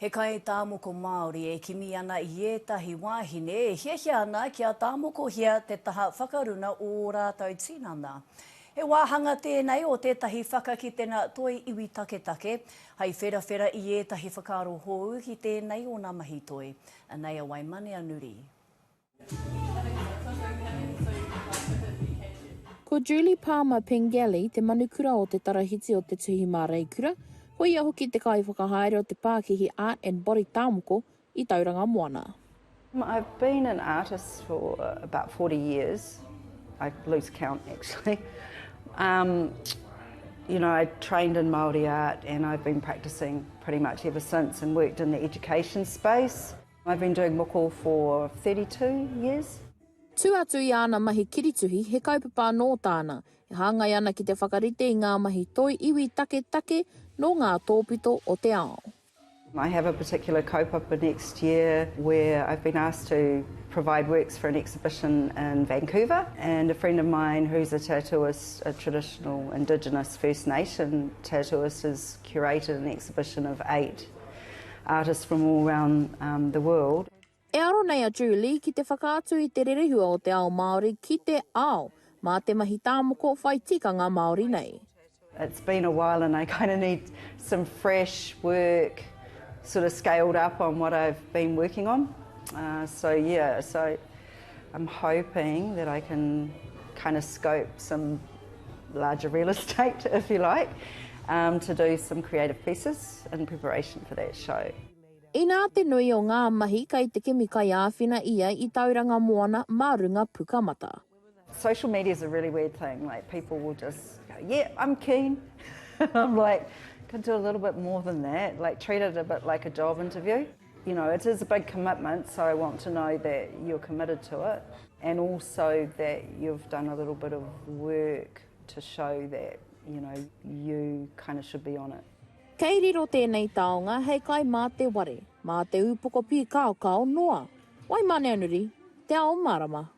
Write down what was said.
He kai tāmoko Māori e kimi ana I ētahi wahine e hiahia ana kia tāmoko hia te taha whakaruna o rātou tinana. He wāhanga tēnei o tētahi whakakitena toi iwi take, hei whera I ētahi whakaro hou ki tēnei o ngā mahi toi. Anei a Waimane Anuri. Ko Julie Paama Pengelly, te manukura o te tarahiti o Te Tuhi Mareikura, hoi a hoki te kai whakahaere o te Pākihi Art and Body tāmoko I Tauranga Moana. I've been an artist for about 40 years. I lose count actually. You know, I trained in Māori art and I've been practicing pretty much ever since and worked in the education space. I've been doing moko for 32 years. Tū atu I ana mahi kirituhi he kaupapa nō tāna, e hāngai ana ki te whakarite I ngā mahi toi iwi take no ngā tōpito o te ao. I have a particular kaupapa next year where I've been asked to provide works for an exhibition in Vancouver, and a friend of mine who's a tattooist, a traditional Indigenous First Nation tattooist, has curated an exhibition of 8 artists from all around the world. E aro nei a Julie ki te whakaatu I te rerehua o te ao Māori ki te ao, mā te mahi tāmoko whai tikanga Māori nei. It's been a while and I kind of need some fresh work sort of scaled up on what I've been working on. So I'm hoping that I can kind of scope some larger real estate, if you like, to do some creative pieces in preparation for that show. I nā te nui o ngā mahi kai te kimi kai āwhina ia I Tauranga Moana mā runga pukamata. Social media is a really weird thing. Like, people will just go, yeah, I'm keen. I'm like, could do a little bit more than that. Like, treat it a bit like a job interview. You know, it is a big commitment, so I want to know that you're committed to it, and also that you've done a little bit of work to show that, you know, you kind of should be on it. Kei riro tēnei taonga, hei kai mā te ware, mā te upoko pi kaukau noa. Waimane Anuri, te ao marama.